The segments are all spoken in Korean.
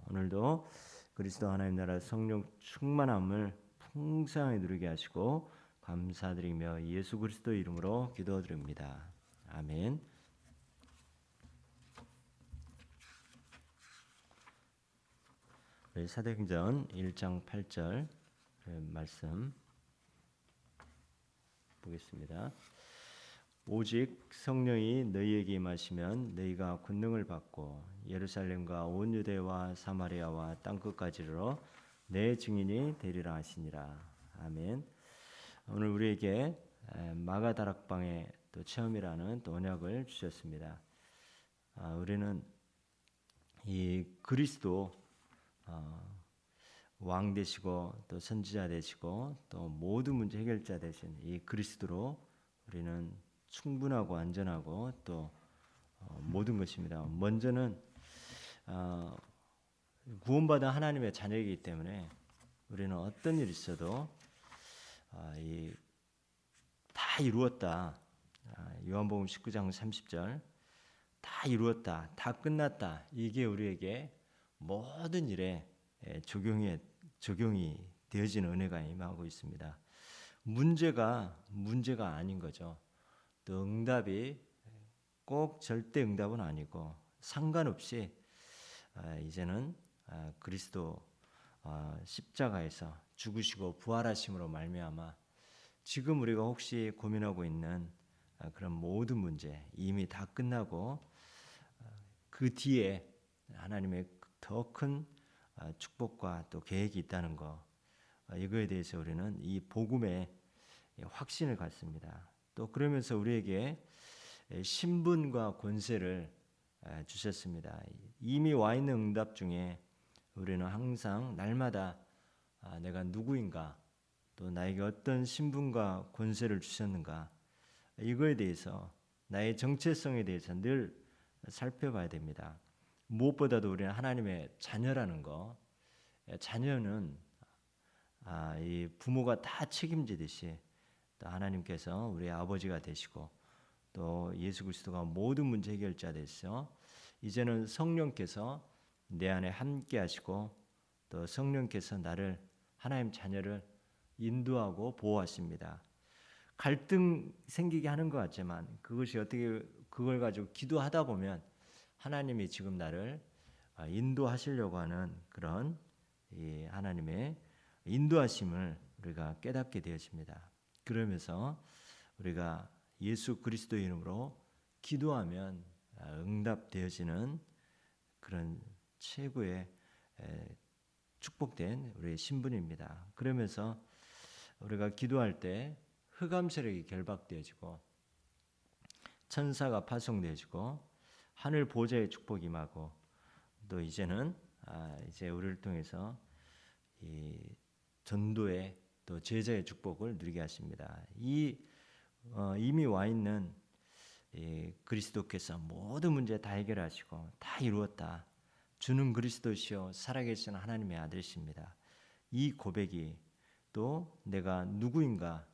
오늘도 그리스도 하나님 나라 성령 충만함을 풍성하게 누리게 하시고 감사드리며 예수 그리스도 이름으로 기도드립니다. 아멘. 사도행전 1장 8절 말씀 보겠습니다. 오직 성령이 너희에게 임하시면 너희가 권능을 받고 예루살렘과 온 유대와 사마리아와 땅끝까지로 내 증인이 되리라 하시니라. 아멘. 오늘 우리에게 마가다락방의 또 체험이라는 또 언약을 주셨습니다. 우리는 이 그리스도 왕 되시고 또 선지자 되시고 또 모든 문제 해결자 되신 이 그리스도로 우리는 충분하고 안전하고 또 모든 것입니다. 먼저는 구원받은 하나님의 자녀이기 때문에 우리는 어떤 일이 있어도 다 이루었다. 요한복음 19장 30절 다 이루었다. 다 끝났다. 이게 우리에게 모든 일에 적용이 되어지는 은혜가 임하고 있습니다. 문제가 아닌 거죠. 또 응답이 꼭 절대 응답은 아니고 상관없이 이제는 그리스도 십자가에서 죽으시고 부활하심으로 말미암아 지금 우리가 혹시 고민하고 있는 그런 모든 문제 이미 다 끝나고 그 뒤에 하나님의 더 큰 축복과 또 계획이 있다는 거, 이거에 대해서 우리는 이 복음의 확신을 갖습니다. 또 그러면서 우리에게 신분과 권세를 주셨습니다. 이미 와 있는 응답 중에 우리는 항상 날마다 내가 누구인가, 또 나에게 어떤 신분과 권세를 주셨는가, 이거에 대해서 나의 정체성에 대해서 늘 살펴봐야 됩니다. 무엇보다도 우리는 하나님의 자녀라는 거, 자녀는 이 부모가 다 책임지듯이 또 하나님께서 우리의 아버지가 되시고 또 예수 그리스도가 모든 문제 해결자 되셔 이제는 성령께서 내 안에 함께 하시고 또 성령께서 나를 하나님 자녀를 인도하고 보호하십니다. 갈등 생기게 하는 것 같지만 그것이 어떻게 그걸 가지고 기도하다 보면 하나님이 지금 나를 인도하시려고 하는 그런 이 하나님의 인도하심을 우리가 깨닫게 되어집니다. 그러면서 우리가 예수 그리스도의 이름으로 기도하면 응답되어지는 그런 최고의 축복된 우리의 신분입니다. 그러면서 우리가 기도할 때 흑암 세력이 결박되어지고 천사가 파송되어지고 하늘 보좌의 축복이 임하고 또 이제는 이제 우리를 통해서 이 전도의 또 제자의 축복을 누리게 하십니다. 이미 와 있는 그리스도께서 모든 문제 다 해결하시고 다 이루었다. 주는 그리스도시요 살아계신 하나님의 아들이십니다. 이 고백이 또 내가 누구인가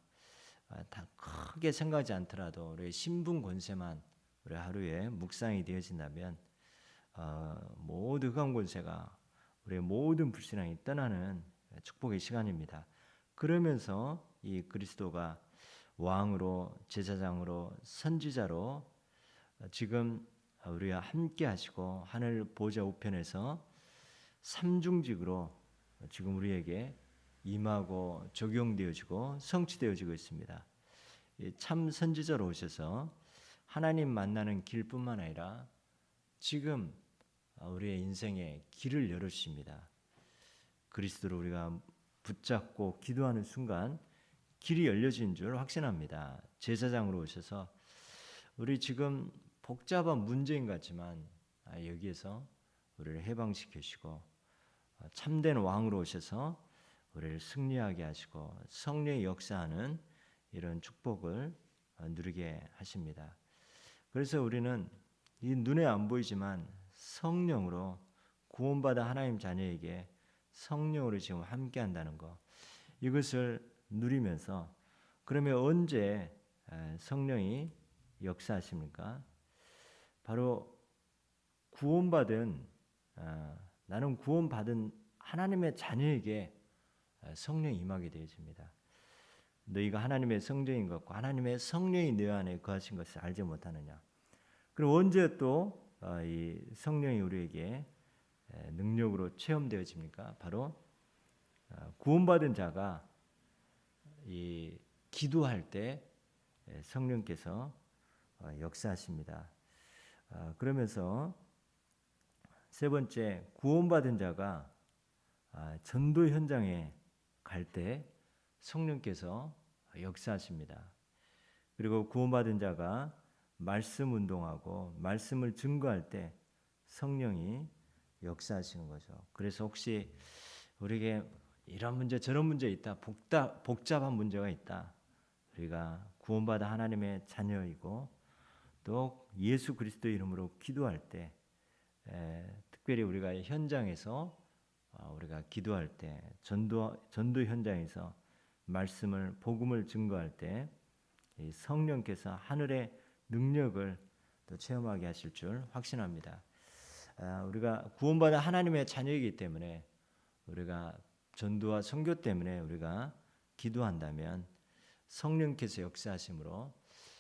다 크게 생각하지 않더라도 우리의 신분 권세만 우리 하루에 묵상이 되어진다면 모든 흑암 권세가 우리의 모든 불신앙이 떠나는 축복의 시간입니다. 그러면서 이 그리스도가 왕으로 제사장으로 선지자로 지금 우리와 함께 하시고 하늘 보좌 우편에서 삼중직으로 지금 우리에게 임하고 적용되어지고 성취되어지고 있습니다. 참 선지자로 오셔서 하나님 만나는 길뿐만 아니라 지금 우리의 인생의 길을 열어주십니다. 그리스도로 우리가 붙잡고 기도하는 순간 길이 열려진 줄 확신합니다. 제사장으로 오셔서 우리 지금 복잡한 문제인 것 같지만 여기에서 우리를 해방시키시고 참된 왕으로 오셔서 우리를 승리하게 하시고 성령의 역사하는 이런 축복을 누리게 하십니다. 그래서 우리는 이 눈에 안 보이지만 성령으로 구원받은 하나님 자녀에게 성령으로 지금 함께 한다는 것, 이것을 누리면서 그러면 언제 성령이 역사하십니까? 바로 구원받은 나는 구원받은 하나님의 자녀에게 성령이 임하게 되어집니다. 너희가 하나님의 성전인 것과 하나님의 성령이 너 안에 거하신 것을 알지 못하느냐. 그럼 언제 또 이 성령이 우리에게 능력으로 체험되어집니까? 바로 구원받은 자가 이 기도할 때 성령께서 역사하십니다. 그러면서 세 번째, 구원받은 자가 전도 현장에 갈 때 성령께서 역사하십니다. 그리고 구원받은 자가 말씀 운동하고 말씀을 증거할 때 성령이 역사하시는 거죠. 그래서 혹시 우리에게 이런 문제 저런 문제 있다, 복잡한 문제가 있다, 우리가 구원받아 하나님의 자녀이고 또 예수 그리스도의 이름으로 기도할 때 특별히 우리가 현장에서 우리가 기도할 때 전도 현장에서 말씀을 복음을 증거할 때 이 성령께서 하늘의 능력을 또 체험하게 하실 줄 확신합니다. 우리가 구원받아 하나님의 자녀이기 때문에 우리가 전도와 선교 때문에 우리가 기도한다면 성령께서 역사하심으로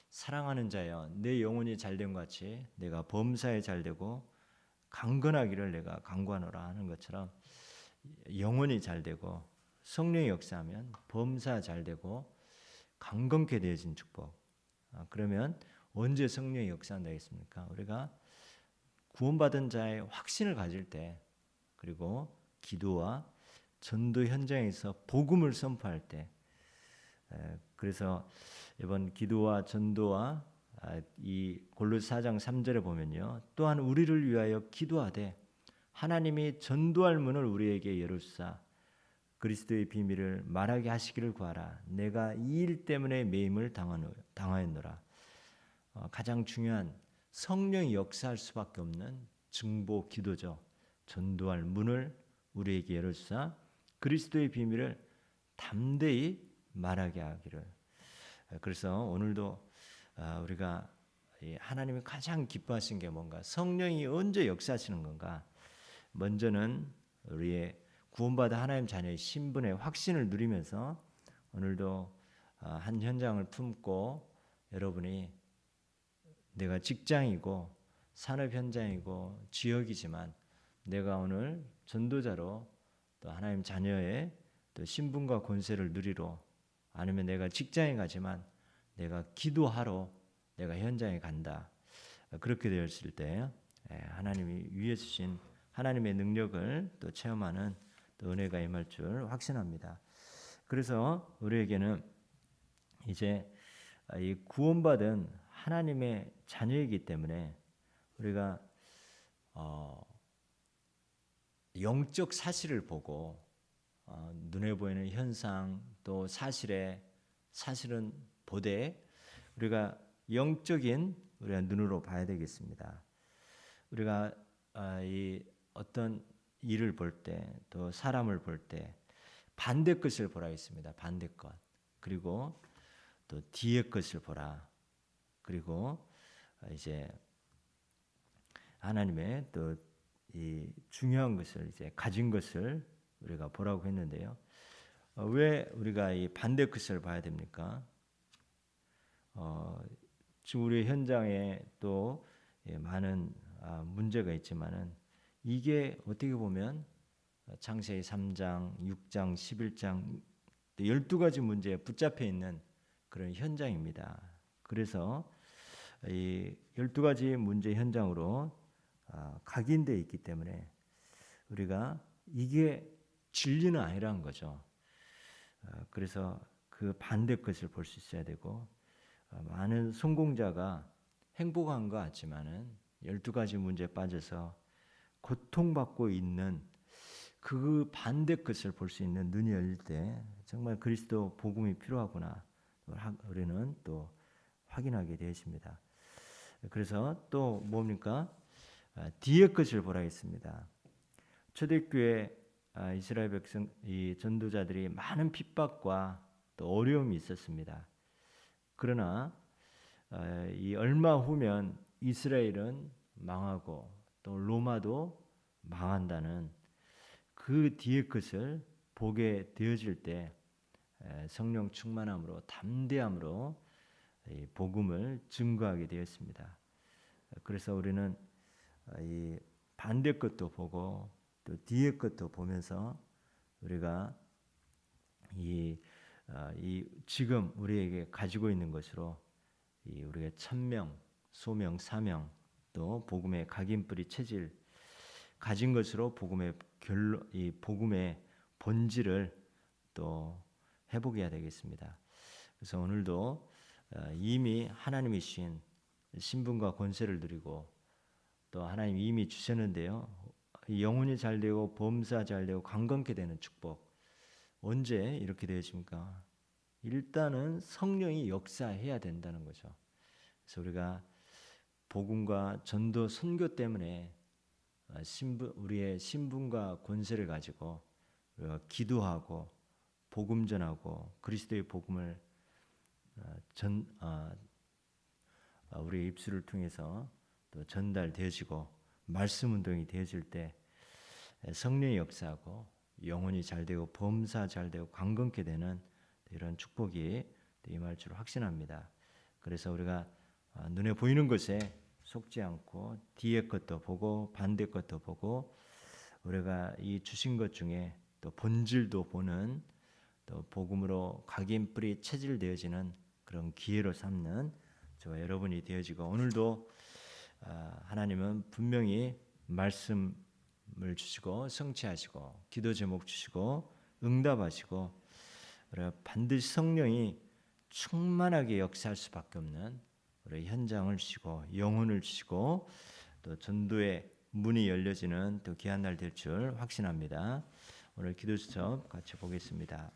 사랑하는 자여 내 영혼이 잘된 것 같이 내가 범사에 잘되고 강건하기를 내가 강구하노라 하는 것처럼 영혼이 잘되고 성령이 역사하면 범사 잘되고 강건케 되어진 축복. 그러면 언제 성령이 역사한다 했습니까? 우리가 구원받은 자의 확신을 가질 때, 그리고 기도와 전도 현장에서 복음을 선포할 때. 그래서 이번 기도와 전도와 이 골로새 4장 3절에 보면요, 또한 우리를 위하여 기도하되 하나님이 전도할 문을 우리에게 열으사 그리스도의 비밀을 말하게 하시기를 구하라. 내가 이 일 때문에 매임을 당하였노라. 가장 중요한 성령이 역사할 수밖에 없는 증보 기도죠. 전도할 문을 우리에게 열으사 그리스도의 비밀을 담대히 말하게 하기를. 그래서 오늘도 우리가 하나님이 가장 기뻐하신 게 뭔가, 성령이 언제 역사하시는 건가. 먼저는 우리의 구원받아 하나님 자녀의 신분의 확신을 누리면서 오늘도 한 현장을 품고 여러분이 내가 직장이고 산업 현장이고 지역이지만 내가 오늘 전도자로 또 하나님 자녀의 또 신분과 권세를 누리러, 아니면 내가 직장에 가지만 내가 기도하러 내가 현장에 간다. 그렇게 되었을 때 하나님이 위에 주신 하나님의 능력을 또 체험하는 또 은혜가 임할 줄 확신합니다. 그래서 우리에게는 이제 이 구원받은 하나님의 자녀이기 때문에 우리가 영적 사실을 보고 눈에 보이는 현상 또 사실은 보되 우리가 영적인 우리가 눈으로 봐야 되겠습니다. 우리가 이 어떤 일을 볼 때 또 사람을 볼 때 반대 것을 보라 했습니다. 반대 것. 그리고 또 뒤에 것을 보라. 그리고 이제 하나님의 또 이 중요한 것을 이제 가진 것을 우리가 보라고 했는데요. 왜 우리가 이 반대 것을 봐야 됩니까? 지금 우리 현장에 또 많은 문제가 있지만은 이게 어떻게 보면 창세기 3장, 6장, 11장 12가지 문제에 붙잡혀 있는 그런 현장입니다. 그래서 이 12가지 문제 현장으로 각인되어 있기 때문에 우리가 이게 진리는 아니라는 거죠. 그래서 그 반대 것을 볼 수 있어야 되고, 많은 성공자가 행복한 것 같지만은 12가지 문제에 빠져서 고통받고 있는 그 반대 것을 볼 수 있는 눈이 열릴 때 정말 그리스도 복음이 필요하구나 우리는 또 확인하게 되십니다. 그래서 또 뭡니까? 뒤의 것을 보라 했습니다. 초대교회 이스라엘 백성 이 전도자들이 많은 핍박과 또 어려움이 있었습니다. 그러나 이 얼마 후면 이스라엘은 망하고 또 로마도 망한다는 그 뒤의 것을 보게 되어질 때 성령 충만함으로 담대함으로 이 복음을 증거하게 되었습니다. 그래서 우리는 이 반대 것도 보고 또 뒤의 것도 보면서 우리가 이 지금 우리에게 가지고 있는 것으로 우리가 천명, 소명, 사명 또 복음의 각인뿌리 체질 가진 것으로 복음의 이 복음의 본질을 또 회복해야 되겠습니다. 그래서 오늘도 이미 하나님이 주신 신분과 권세를 누리고 또 하나님 이미 주셨는데요. 영혼이 잘 되고 범사 잘 되고 강건케 되는 축복 언제 이렇게 되어집니까? 일단은 성령이 역사해야 된다는 거죠. 그래서 우리가 복음과 전도 선교 때문에 우리의 신분과 권세를 가지고 우리가 기도하고 복음 전하고 그리스도의 복음을 우리의 입술을 통해서 또 전달되어지고 말씀 운동이 되어질 때 성령의 역사하고 영혼이 잘 되고 범사 잘 되고 강건케 되는 이런 축복이 임할 줄 확신합니다. 그래서 우리가 눈에 보이는 것에 속지 않고 뒤의 것도 보고 반대 것도 보고 우리가 이 주신 것 중에 또 본질도 보는 또 복음으로 각인뿌리 체질되어지는 그런 기회로 삼는 저와 여러분이 되어지고 오늘도 하나님은 분명히 말씀을 주시고 성취하시고 기도 제목 주시고 응답하시고 우리가 반드시 성령이 충만하게 역사할 수밖에 없는 우리 현장을 주시고 영혼을 주시고 또 전도의 문이 열려지는 또 귀한 날 될 줄 확신합니다. 오늘 기도 수첩 같이 보겠습니다.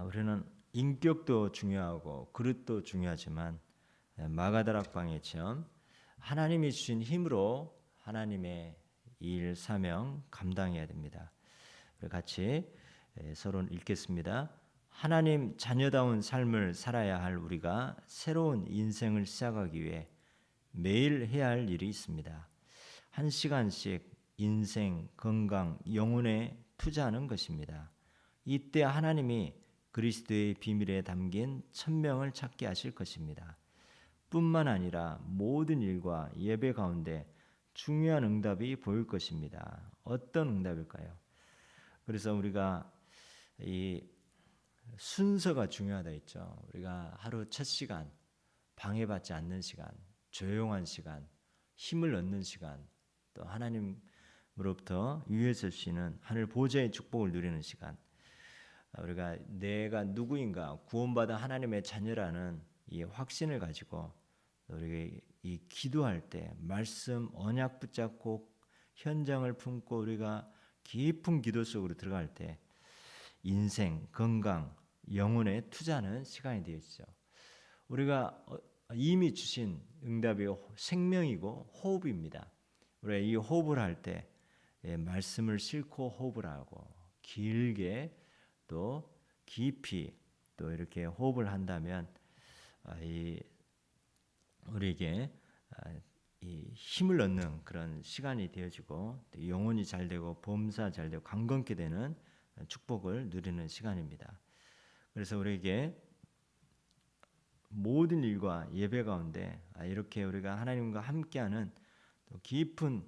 우리는 인격도 중요하고 그릇도 중요하지만 마가다락방의처럼 하나님이 주신 힘으로 하나님의 일 사명 감당해야 됩니다. 우리 같이 서로 읽겠습니다. 하나님 자녀다운 삶을 살아야 할 우리가 새로운 인생을 시작하기 위해 매일 해야 할 일이 있습니다. 1시간씩 인생, 건강, 영혼에 투자하는 것입니다. 이때 하나님이 그리스도의 비밀에 담긴 천명을 찾게 하실 것입니다. 뿐만 아니라 모든 일과 예배 가운데 중요한 응답이 보일 것입니다. 어떤 응답일까요? 그래서 우리가 이 순서가 중요하다 했죠. 우리가 하루 첫 시간, 방해받지 않는 시간, 조용한 시간, 힘을 얻는 시간, 또 하나님으로부터 위에서 주시는 하늘 보좌의 축복을 누리는 시간, 우리가 내가 누구인가 구원받은 하나님의 자녀라는 이 확신을 가지고 우리가 이 기도할 때 말씀 언약 붙잡고 현장을 품고 우리가 깊은 기도 속으로 들어갈 때 인생, 건강, 영혼에 투자하는 시간이 되어지죠. 우리가 이미 주신 응답이 생명이고 호흡입니다. 우리가 이 호흡을 할 때 말씀을 싣고 호흡을 하고 길게 또 깊이 또 이렇게 호흡을 한다면 우리에게 이 힘을 얻는 그런 시간이 되어지고 영혼이 잘 되고 범사 잘 되고 강건케 되는 축복을 누리는 시간입니다. 그래서 우리에게 모든 일과 예배 가운데 이렇게 우리가 하나님과 함께하는 또 깊은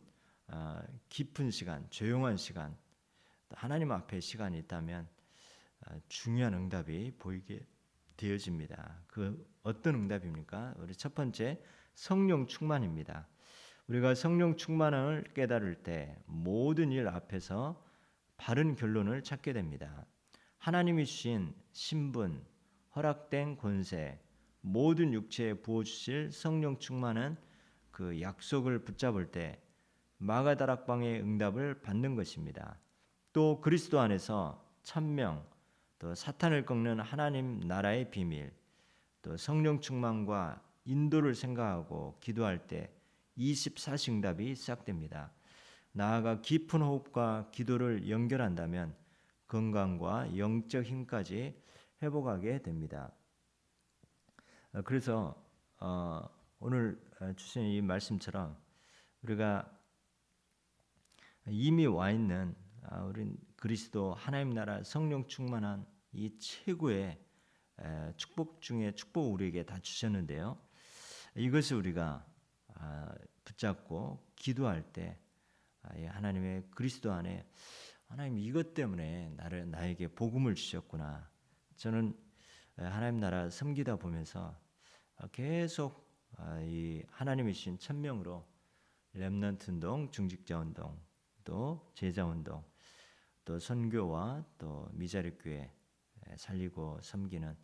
시간, 조용한 시간, 또 하나님 앞에 시간이 있다면 중요한 응답이 보이게 되어집니다. 그 어떤 응답입니까? 우리 첫 번째 성령 충만입니다. 우리가 성령 충만을 깨달을 때 모든 일 앞에서 바른 결론을 찾게 됩니다. 하나님이 주신 신분, 허락된 권세, 모든 육체에 부어주실 성령 충만은 그 약속을 붙잡을 때 마가다락방의 응답을 받는 것입니다. 또 그리스도 안에서 천명, 또 사탄을 꺾는 하나님 나라의 비밀, 또 성령 충만과 인도를 생각하고 기도할 때 24시 응답이 시작됩니다. 나아가 깊은 호흡과 기도를 연결한다면 건강과 영적 힘까지 회복하게 됩니다. 그래서 오늘 주신 이 말씀처럼 우리가 이미 와 있는 우리 그리스도 하나님 나라 성령 충만한 이 최고의 축복 중에 축복 우리에게 다 주셨는데요. 이것을 우리가 붙잡고 기도할 때 하나님의 그리스도 안에 하나님 이것 때문에 나에게 복음을 주셨구나. 저는 하나님 나라 섬기다 보면서 계속 이 하나님이 주신 천명으로 렘넌트 운동, 중직자 운동, 또 제자 운동, 또 선교와 또 미자립 교회 살리고 섬기는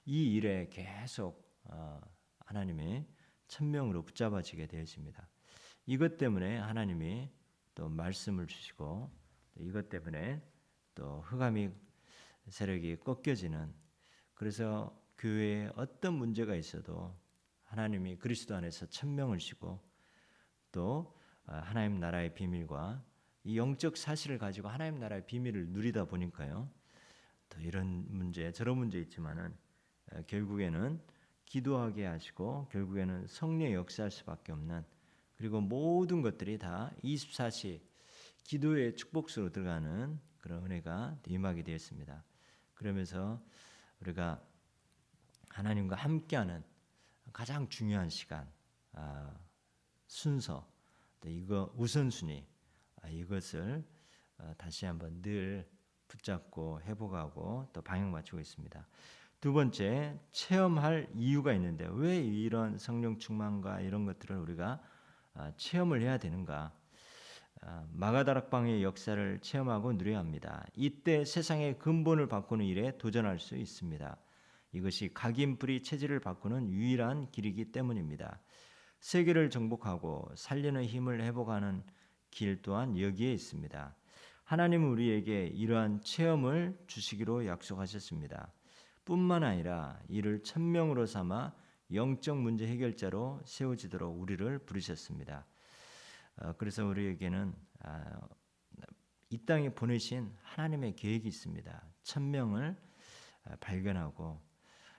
이 일에 계속 하나님의 천명으로 붙잡아지게 되었습니다. 이것 때문에 하나님이 또 말씀을 주시고 이것 때문에 또 흑암이 세력이 꺾여지는, 그래서 교회에 어떤 문제가 있어도 하나님이 그리스도 안에서 천명을 주시고 또 하나님 나라의 비밀과 이 영적 사실을 가지고 하나님 나라의 비밀을 누리다 보니까요. 또 이런 문제 저런 문제 있지만은 결국에는 기도하게 하시고 결국에는 성령의 역사할 수밖에 없는, 그리고 모든 것들이 다 24시 기도의 축복 속으로 들어가는 그런 은혜가 임하게 되었습니다. 그러면서 우리가 하나님과 함께하는 가장 중요한 시간, 순서, 또 이거 우선순위, 이것을 다시 한번 늘 붙잡고 회복하고 또 방향 맞추고 있습니다. 두 번째, 체험할 이유가 있는데 왜 이런 성령 충만과 이런 것들을 우리가 체험을 해야 되는가? 마가다락방의 역사를 체험하고 누려야 합니다. 이때 세상의 근본을 바꾸는 일에 도전할 수 있습니다. 이것이 각인뿌리 체질을 바꾸는 유일한 길이기 때문입니다. 세계를 정복하고 살리는 힘을 회복하는 길 또한 여기에 있습니다. 하나님은 우리에게 이러한 체험을 주시기로 약속하셨습니다. 뿐만 아니라 이를 천명으로 삼아 영적 문제 해결자로 세워지도록 우리를 부르셨습니다. 그래서 우리에게는 이 땅에 보내신 하나님의 계획이 있습니다. 천명을 발견하고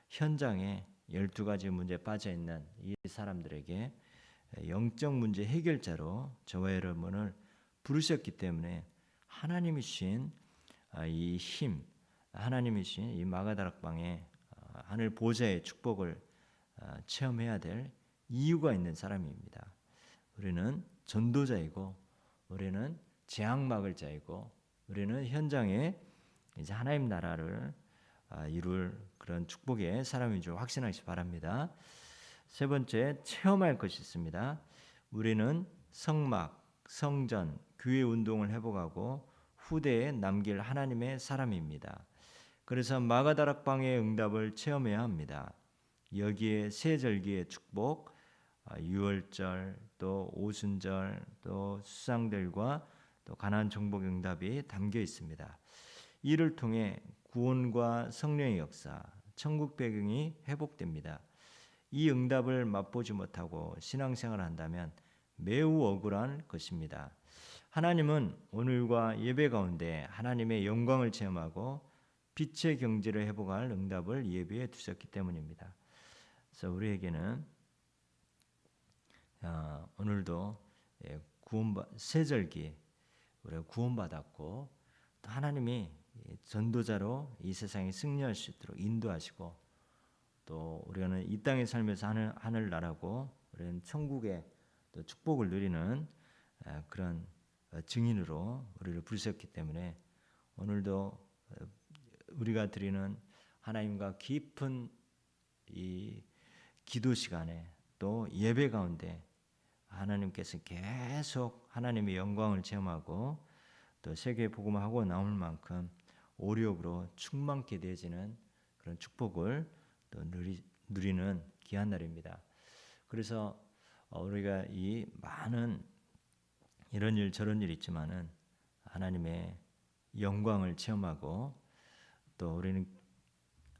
현장에 12가지 문제에 빠져있는 이 사람들에게 영적 문제 해결자로 저와 여러분을 부르셨기 때문에 하나님이 주신 이 힘, 하나님이 주신 이 마가다락방의 하늘 보좌의 축복을 체험해야 될 이유가 있는 사람입니다. 우리는 전도자이고 우리는 재앙 막을 자이고 우리는 현장에 이제 하나님 나라를 이룰 그런 축복의 사람인 줄 확신하시기 바랍니다. 세 번째, 체험할 것이 있습니다. 우리는 성막, 성전, 교회 운동을 회복하고 후대에 남길 하나님의 사람입니다. 그래서 마가다락방의 응답을 체험해야 합니다. 여기에 새 절기의 축복, 유월절, 또 오순절, 또 수상들과 또 가나안 정복 응답이 담겨 있습니다. 이를 통해 구원과 성령의 역사, 천국 배경이 회복됩니다. 이 응답을 맛보지 못하고 신앙생활을 한다면 매우 억울한 것입니다. 하나님은 오늘과 예배 가운데 하나님의 영광을 체험하고 빛의 경지를 회복할 응답을 예비해 두셨기 때문입니다. 그래서 우리에게는 오늘도 세절기 우리가 구원받았고 또 하나님이 전도자로 이 세상에 승리할 수 있도록 인도하시고 또 우리는 이 땅에 살면서 하늘나라고 우리는 천국의 또 축복을 누리는 그런 증인으로 우리를 부르셨기 때문에 오늘도 우리가 드리는 하나님과 깊은 이 기도 시간에 또 예배 가운데 하나님께서 계속 하나님의 영광을 체험하고 또 세계 복음하고 나올 만큼 오력으로 충만케 되어지는 그런 축복을 또 누리는 귀한 날입니다. 그래서 우리가 이 많은 이런 일 저런 일 있지만은 하나님의 영광을 체험하고 또 우리는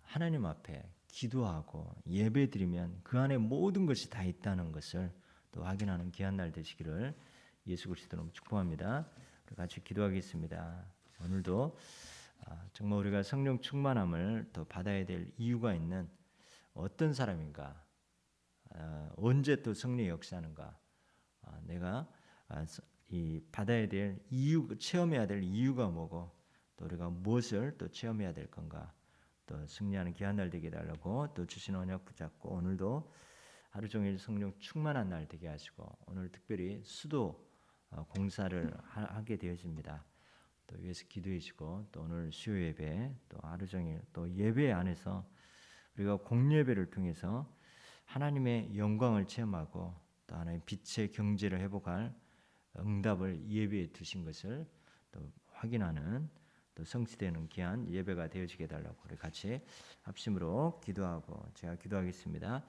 하나님 앞에 기도하고 예배드리면 그 안에 모든 것이 다 있다는 것을 또 확인하는 귀한 날 되시기를 예수 그리스도로 축복합니다. 같이 기도하겠습니다. 오늘도 정말 우리가 성령 충만함을 더 받아야 될 이유가 있는 어떤 사람인가, 언제 또 승리의 역사하는가? 내가 이 받아야 될 이유, 체험해야 될 이유가 뭐고, 또 우리가 무엇을 또 체험해야 될 건가? 또 승리하는 귀한 날 되게 해달라고 또 주신 언약 붙잡고 오늘도 하루 종일 성령 충만한 날 되게 하시고 오늘 특별히 수도 공사를 하게 되어집니다. 또 위에서 기도해 주시고 또 오늘 수요 예배 또 하루 종일 또 예배 안에서 우리가 공예배를 통해서 하나님의 영광을 체험하고 또 하나님 빛의 경제를 회복할 응답을 예배에 두신 것을 또 확인하는 또 성취되는 귀한 예배가 되어지게 해달라고 우리 같이 합심으로 기도하고 제가 기도하겠습니다.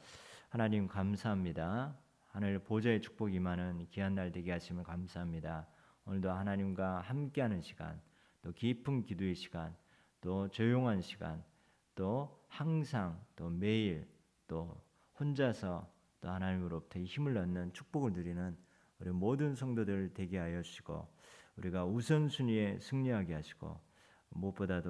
하나님 감사합니다. 하늘 보좌의 축복이 임하는 귀한 날 되게 하심을 감사합니다. 오늘도 하나님과 함께하는 시간, 또 깊은 기도의 시간, 또 조용한 시간, 또 항상 또 매일 또 혼자서 또 하나님으로부터 힘을 얻는 축복을 누리는 우리 모든 성도들 되게 하여 주시고 우리가 우선순위에 승리하게 하시고 무엇보다도